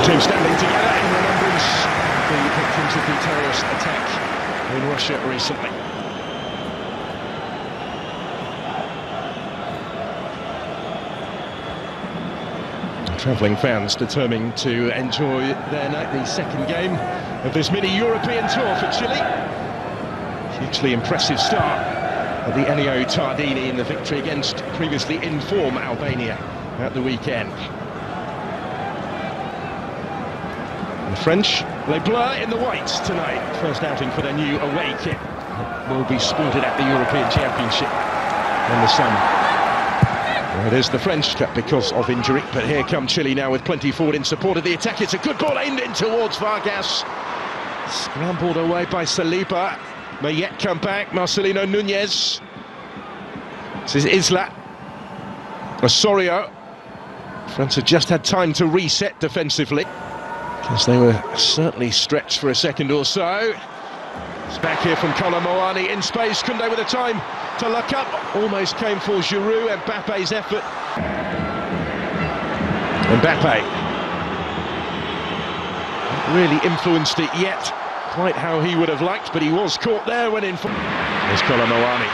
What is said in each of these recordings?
teams standing together in remembrance of the victims of the terrorist attack in Russia recently. Travelling fans determined to enjoy their night, the second game of this mini-European tour for Chile. Hugely impressive start of the Ennio Tardini in the victory against previously in form Albania at the weekend. The French, les Bleus in the whites tonight. First outing for their new away kit. Will be sported at the European Championship in the summer. Well, it is the French cut because of injury, but here come Chile now with plenty forward in support of the attack. It's a good ball aimed in towards Vargas. Scrambled away by Saliba. May yet come back, Marcelino Núñez. This is Isla. Osorio. France have just had time to reset defensively, because they were certainly stretched for a second or so. It's back here from Kolo Muani in space. Koundé with the time to look up. Almost came for Giroud. Mbappe's effort. Mbappe. Not really influenced it yet, quite how he would have liked, but he was caught there when in front. There's Kolo Muani.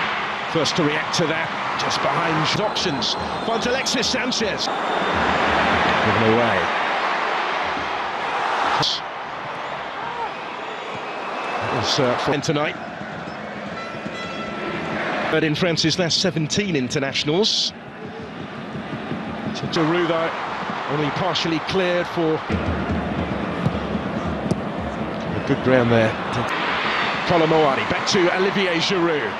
First to react to that, just behind options. Finds Alexis Sanchez. Given away. For tonight. But in France's last 17 internationals. So Giroud though, only partially cleared for a good ground there. Kolo Muani back to Olivier Giroud.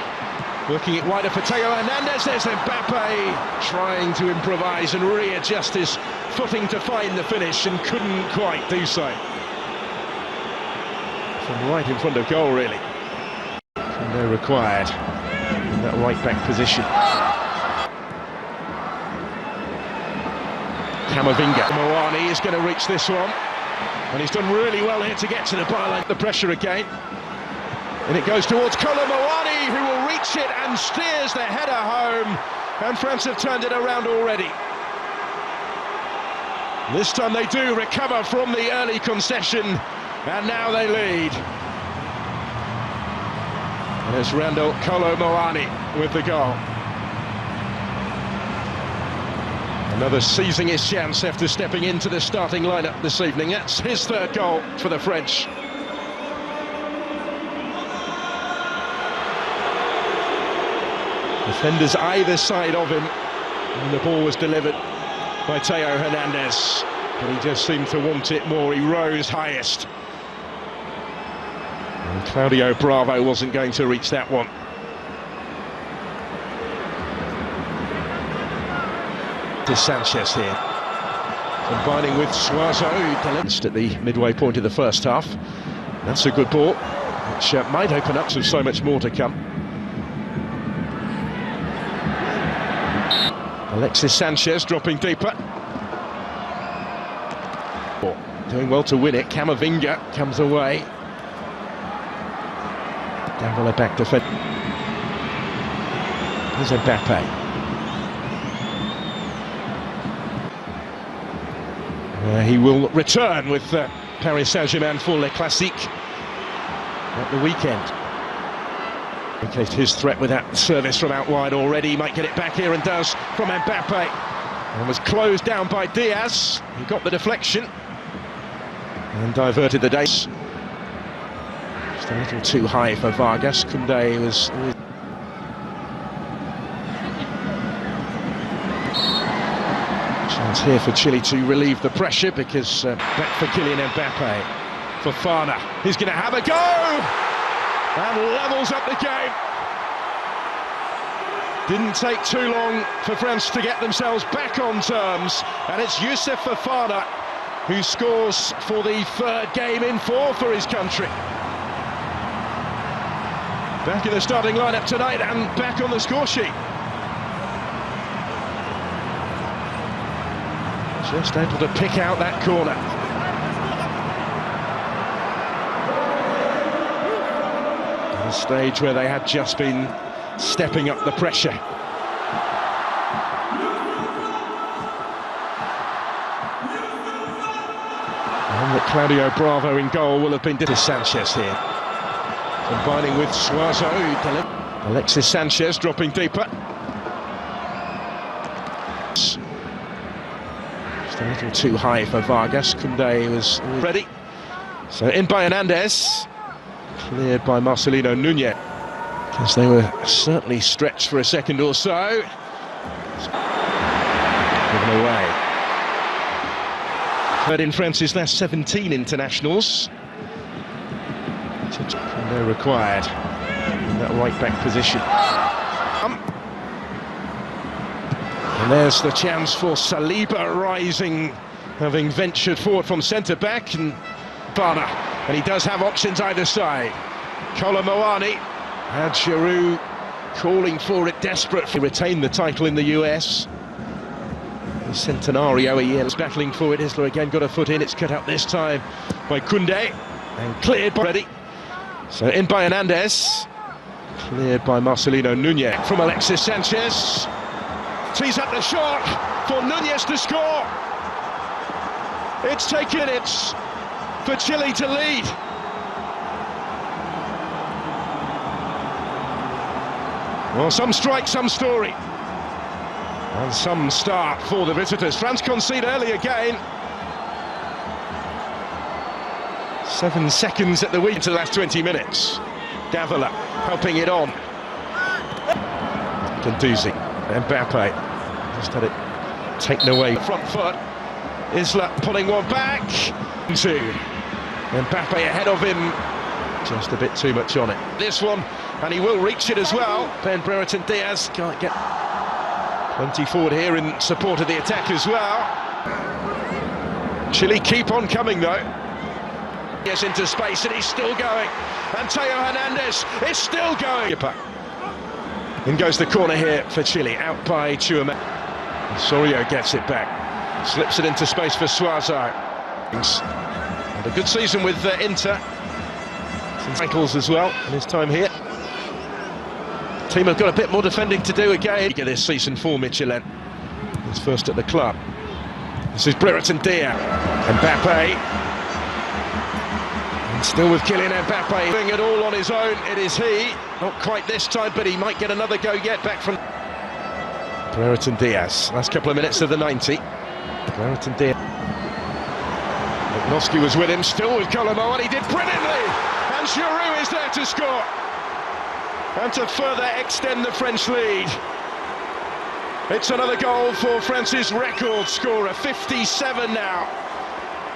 Working it wider for Theo Hernandez. There's Mbappe trying to improvise and readjust his footing to find the finish and couldn't quite do so. From right in front of goal, really. And they're required in that right-back position. Camavinga. Muani is going to reach this one. And he's done really well here to get to the byline. The pressure again. And it goes towards Kolo Muani, who will reach it and steers the header home. And France have turned it around already. This time they do recover from the early concession. And now they lead. And it's Randall Kolo Muani with the goal. Another seizing his chance after stepping into the starting lineup this evening. That's his third goal for the French. Defenders either side of him. And the ball was delivered by Theo Hernandez. But he just seemed to want it more. He rose highest. And Claudio Bravo wasn't going to reach that one. To Sanchez here, combining with Suazo, who at the midway point of the first half. That's a good ball, which might open up to so much more to come. Alexis Sanchez dropping deeper. Doing well to win it. Camavinga comes away. Down the back defense. Here's Mbappe. He will return with Paris Saint-Germain for Le Classique at the weekend. Indicated his threat with that service from out wide already. He might get it back here and does from Mbappe. And was closed down by Diaz. He got the deflection and diverted the days. Just a little too high for Vargas. Koundé was always... Chance here for Chile to relieve the pressure, because back for Kylian Mbappe. Fofana, he's going to have a go! And levels up the game. Didn't take too long for France to get themselves back on terms. And it's Youssouf Fofana who scores for the third game in four for his country. Back in the starting lineup tonight and back on the score sheet. Just able to pick out that corner. At a stage where they had just been stepping up the pressure. Claudio Bravo in goal will have been Sanchez here. Combining with Suazo. Alexis Sanchez dropping deeper. Just a little too high for Vargas. Koundé was ready. So in by Hernandez. Cleared by Marcelino Nunez. Because they were certainly stretched for a second or so. Given away. But in France's last 17 internationals. Koundé required in that right back position. And there's the chance for Saliba rising, having ventured forward from centre back, and Bana. And he does have options either side. Kolomoani had Giroud calling for it, desperate to retain the title in the US. The Centenario a year battling for it. Isla again got a foot in. It's cut out this time by Koundé and cleared by ready. So in by Hernandez, cleared by Marcelino Nunez from Alexis Sanchez. Tees up the shot for Nunez to score. It's taken minutes for Chile to lead. Well, some strike, some story. And some start for the visitors. France concede early again. 7 seconds at the week to the last 20 minutes. Davila helping it on. Gendouzi, Mbappe just had it taken away. Front foot. Isla pulling one back. Two. Mbappe ahead of him. Just a bit too much on it. This one, and he will reach it as well. Ben Brereton Diaz can't get plenty forward here in support of the attack as well. Chile keep on coming though. Yes, into space, and he's still going. And Theo Hernandez is still going. In goes the corner here for Chile, out by Chouameni. Osorio gets it back, slips it into space for Suazo. And a good season with Inter. Some titles as well in his time here. The team have got a bit more defending to do again. This season for Michelin. He's first at the club. This is Brereton Diaz. Mbappe. Still with Kylian Mbappe, doing it all on his own. It is he, not quite this time, but he might get another go yet. Back from Brereton Diaz. Last couple of minutes of the 90. Brereton Diaz. Lewandowski was with him, still with Colombo, and he did brilliantly. And Giroud is there to score, and to further extend the French lead. It's another goal for France's record scorer, 57 now,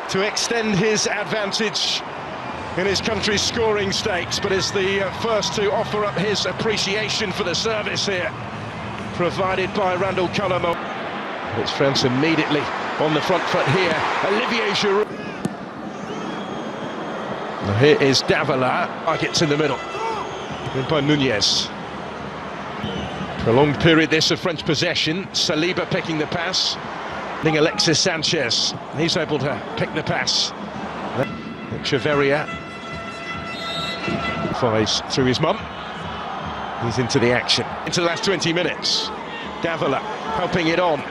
to extend his advantage in his country's scoring stakes, but is the first to offer up his appreciation for the service here, provided by Randall Colombo. It's France immediately on the front foot here. Olivier Giroud. Now here is Davila. Gets in the middle. In by Nunez. Prolonged period this of French possession. Saliba picking the pass. Alexis Sanchez. He's able to pick the pass. Echeverria. Flies through his mum. He's into the action. Into the last 20 minutes. Davila helping it on.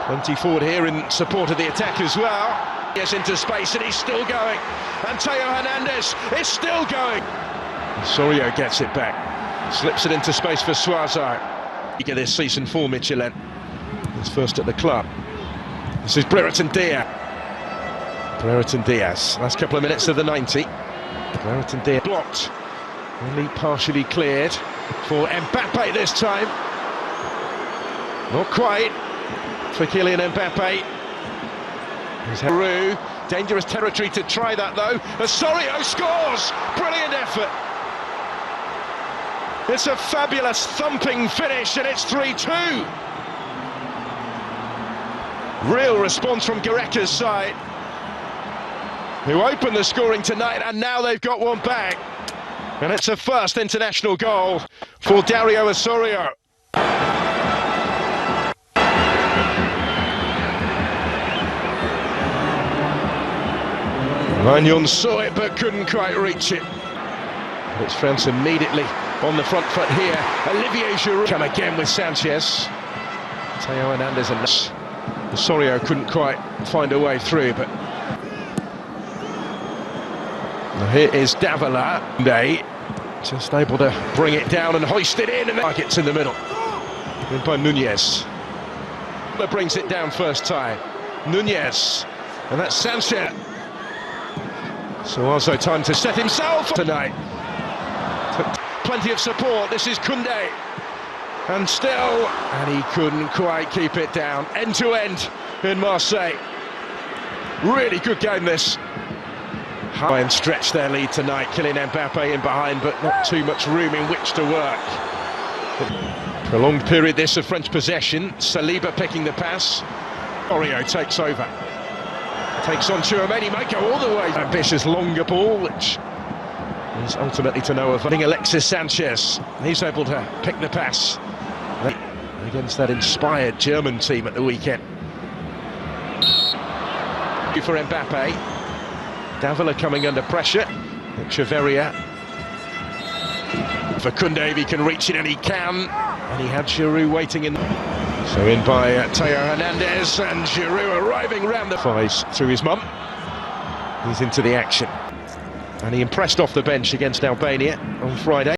Plenty forward here in support of the attack as well. Yes, into space, and he's still going. And Theo Hernandez is still going. Osorio gets it back. Slips it into space for Suazo. This season for Michelin. He's first at the club. This is Brereton Diaz. Brereton Diaz. Last couple of minutes of the 90. Brereton Diaz blocked. Only partially cleared for Mbappe this time. Not quite for Kylian Mbappe. Giroud, dangerous territory to try that though. Osorio scores! Brilliant effort. It's a fabulous thumping finish, and it's 3-2. Real response from Gareca's side, who opened the scoring tonight, and now they've got one back. And it's a first international goal for Dario Osorio. Magnon saw it but couldn't quite reach it. But it's France immediately on the front foot here. Olivier Giroud come again with Sanchez. Theo Hernandez and Osorio couldn't quite find a way through, but now here is Davila. Just able to bring it down and hoist it in, and the target's in the middle. In by Nunez. That brings it down first time. Nunez, and that's Sanchez. So also time to set himself tonight. Plenty of support. This is Koundé, and still, and he couldn't quite keep it down. End to end in Marseille. Really good game this. High and stretch their lead tonight. Kylian Mbappe in behind, but not too much room in which to work. Prolonged period this of French possession. Saliba picking the pass. Osorio takes over. Takes on Tchouaméni, might go all the way. Ambitious longer ball, which is ultimately to no avail. Alexis Sanchez, he's able to pick the pass against that inspired German team at the weekend. For Mbappe. Davila coming under pressure. Echeverria. For Koundé, if he can reach it, and he can. And he had Giroud waiting in. So in by Theo Hernandez, and Giroud arriving round the fives through his mum. He's into the action. And he impressed off the bench against Albania on Friday.